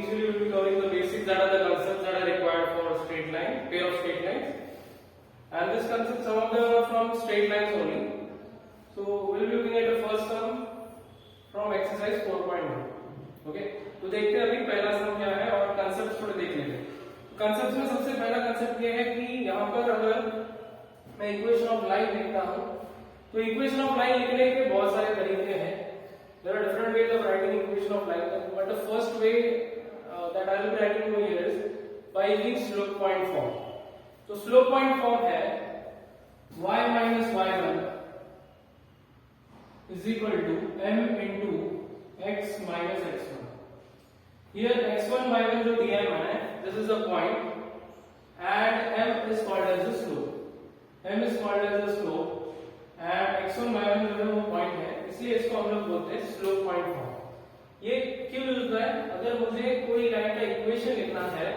initially we'll be covering the basics, that are the concepts that are required for a straight line, pair of straight lines. And this concept, some of them are from straight lines only. So we'll be looking at the first sum from exercise 4.1. Okay, तो देखते हैं अभी पहला सम क्या है और concept थोड़े देख लेते हैं. कंसेप्ट में सबसे पहला कंसेप्ट ये है कि यहाँ पर अगर मैं इक्वेशन ऑफ लाइन लिखता हूँ तो इक्वेशन ऑफ लाइन लिखने के बहुत सारे तरीके हैं. There are different ways of writing equation of line, but the first way that I will be writing over here is by using slope point form. So slope point form है y minus y1 is equal to m into x minus x1. Here x1 y1 जो दिया है मैंने, this is the point and m is called as the slope. m is called as the slope and x1 y1 जो है वो point है, इसलिए इसको हम लोग बोलते हैं स्लोप पॉइंट फॉर्म. ये क्यों यूज होता है? अगर मुझे कोई लाइन का इक्वेशन लिखना है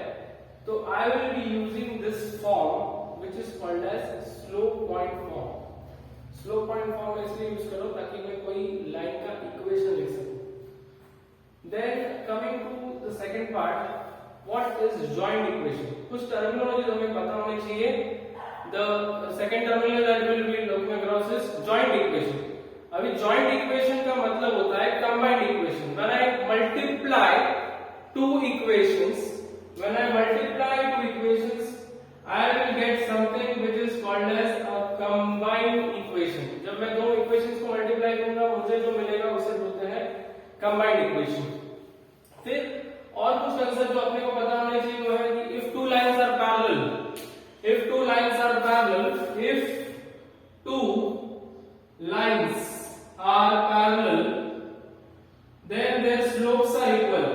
तो I will be using this form which is called as slope point form. Slope point form इसलिए यूज करो ताकि मैं कोई लाइन का इक्वेशन लिख सकूं. Then coming to the second part, what is joint equation. कुछ टर्मिनोलॉजी हमें पता होनी चाहिए. The second terminal that we will be looking across is joint equation. अभी joint equation का मतलब होता है combined equation. When I multiply two equations, I will get something which is called as a combined equation. जब मैं दो equations को multiply करूंगा मुझे जो मिलेगा उसे बोलते हैं combined equation. फिर और कुछ कंसेप्ट जो अपने को पता होने चाहिए वो है कि if two lines are parallel, if two lines are parallel, then their slopes are equal.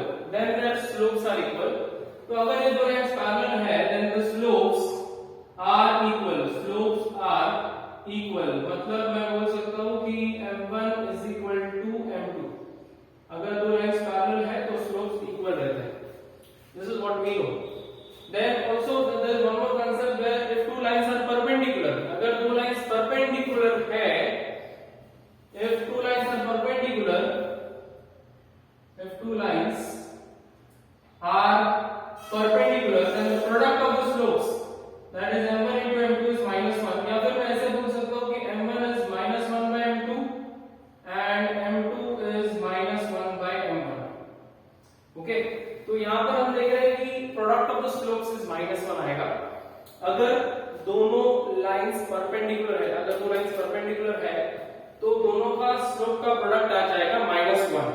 तो अगर ये दो लाइंस पैरेलल है then the slopes are equal. मतलब मैं बोल सकता हूँ कि m1 is equal to m2. अगर दो लाइंस पैरेलल है तो slopes equal रहते हैं. This is what we know. Then also there is one more concept where if two lines are perpendicular, अगर दो lines perpendicular है, if two lines are perpendicular, then the product of the slopes, that is m1 into m2 is -1. या फिर मैं ऐसे बोल सकता हूँ कि m1 is -1 by m2 and m2 is -1 by m1. Okay, तो यहाँ पर हम देख रहे हैं कि product of the slopes is -1 आएगा अगर दोनों लाइंस परपेंडिकुलर है. अगर दो लाइंस परपेंडिकुलर है तो दोनों का स्लोप का प्रोडक्ट आ जाएगा -1.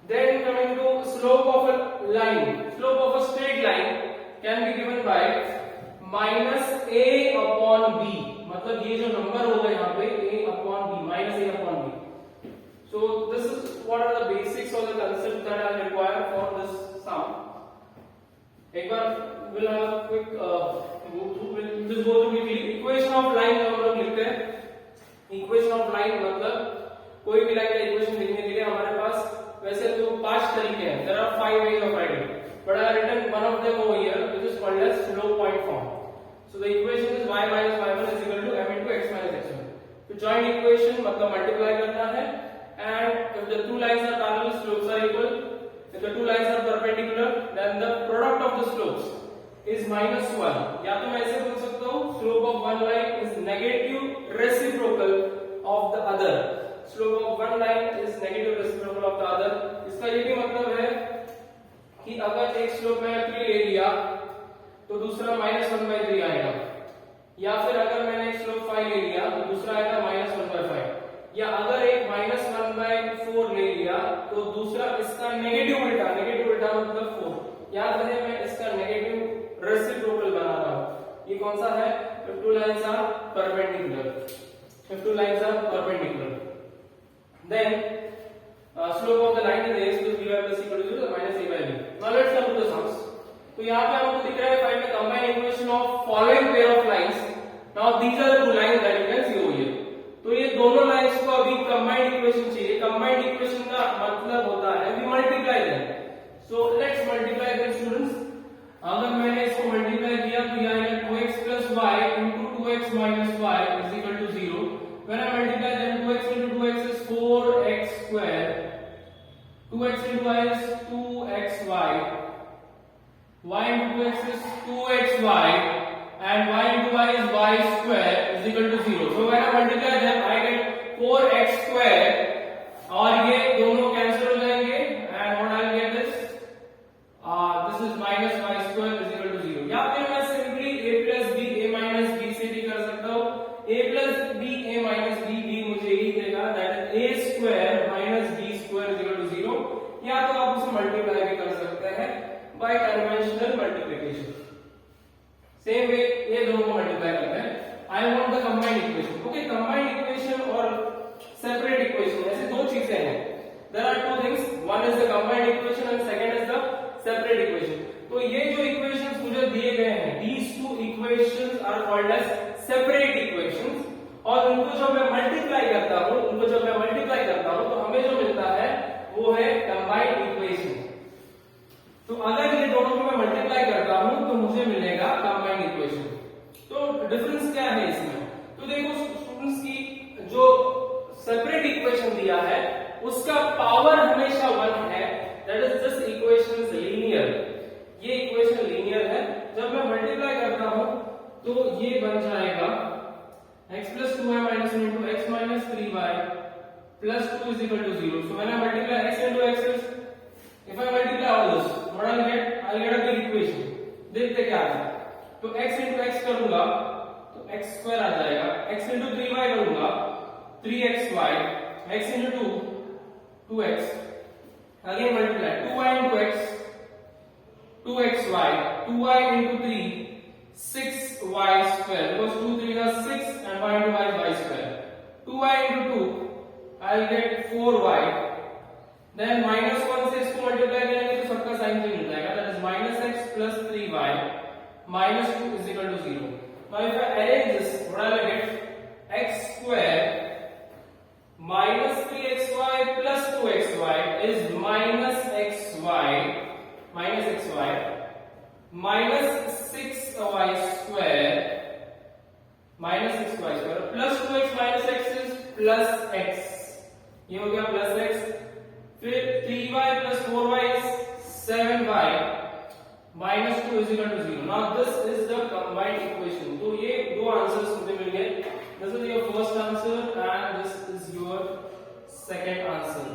Then coming to slope of a line, slope of a straight line can be given by -a/b. मतलब ये जो नंबर होगा यहाँ पे a/b, -a/b. So this is what are the basics or the concepts that are required for this sum. एक बार we'll have a quick we'll just go through quickly. Equation of line हम लोग लिखते हैं. Equation of line मतलब कोई भी line का equation लिखने के लिए हमारे पास वैसे तो 5 तरीके हैं. There are 5 ways of writing, but I have written one of them over here, which is called as slope point form. So the equation is y minus y1 is equal to m into x minus x1. तो joint equation मतलब multiply करना है. And if the two lines are parallel, slopes are equal. If the two lines are perpendicular, then the product of the slopes is -1. या तो मैं ऐसे बोल सकता हूँ slope of one line is negative reciprocal of the other. Slope of one line is negative reciprocal of the other. इसका ये भी मतलब है कि अगर एक slope मैंने 3 ले लिया तो दूसरा -1/3 आएगा. या फिर अगर मैंने एक slope 5 ले लिया तो दूसरा आएगा -1/5. या अगर एक -1/4 ले लिया तो दूसरा इसका नेगेटिव उल्टा मतलब 4. याद रहे मैं इसका नेगेटिव रेसिप्रोकल बना रहा हूं. ये कौन सा है? if two lines are perpendicular. Then slope of the line is a, so we have this equal to -a/b. Now let's come to the sums. तो यहाँ पे आपको दिख रहा है find the combined equation of following pair of lines. Now these are the two lines that you can see over here. तो ये दोनों लाइंस को अभी कंबाइंड इक्वेशन चाहिए. कंबाइंड इक्वेशन का मतलब होता है we multiply them. So let's multiply them students. अगर मैंने इसको मल्टीप्लाई किया तो ये आएगा 2x plus y into 2x minus y is equal to 0. When I multiply them 2x into 2x is 4x square 2x into y is 2xy, y into 2x is 2xy, and y into y is y square is equal to 0. So when I multiply them, I get 4x square, और ये दोनों cancel हो जाएंगे, and what I'll get is this is minus y square is equal to 0. या फिर मैं simply a plus b a minus b से भी कर सकता हूँ. a plus b a minus b b मुझे यही देगा, that is a square minus b square is equal to 0. या तो आप उसे मल्टीप्लाई भी कर सकते हैं by conventional multiplication. Same way ये दोनों को मल्टीप्लाई करते हैं. I want the combined equation. Okay, combined equation और separate equation ऐसे दो चीजें हैं. There are two things. One is the combined equation and second is the separate equation. तो ये जो equations मुझे दिए गए हैं, these two equations are called as separate equations. और उनको जब मैं मल्टीप्लाई करता हूँ, तो हमें जो मिलता है वो है combined equation. तो अगर ये दोनों को मैं मल्टीप्लाई करता हूँ तो मुझे मिलेगा combined equation. तो डिफरेंस क्या है इसमें? तो देखो स्टूडेंट्स की जो सेपरेट इक्वेशन दिया है उसका पावर हमेशा 1 है, that is this equation is linear. ये इक्वेशन लीनियर है. जब मैं मल्टीप्लाई करता हूं तो ये बन जाएगा x plus 2y minus 1 into x minus 3y plus 2 is equal to 0. So when I multiply x into x is, if I multiply all this, what I'll get a big equation. देखते क्या आता है. तो x into x करूंगा तो x square आ जाएगा. x into 3y करूंगा 3xy, x into 2 2x, again multiply 2y into x 2xy, 2y into 3 6y square, because 2 3 are 6 and y into y is y square. 2y into 2 I'll get 4y. Then minus 1 से इसको multiply करेंगे तो सबका sign change हो जाएगा, that is minus x plus 3y minus 2 is equal to 0. Now if I arrange this, what I will get x square minus 3xy plus 2xy is minus xy minus 6y square minus 6y square plus 2x minus x is plus x. ये हो गया plus x. फिर 3y plus 4y is 7y minus 2 is equal to 0. Now this is the combined equation. तो ये दो answers मुझे मिल गए. This is your first answer and this is your second answer.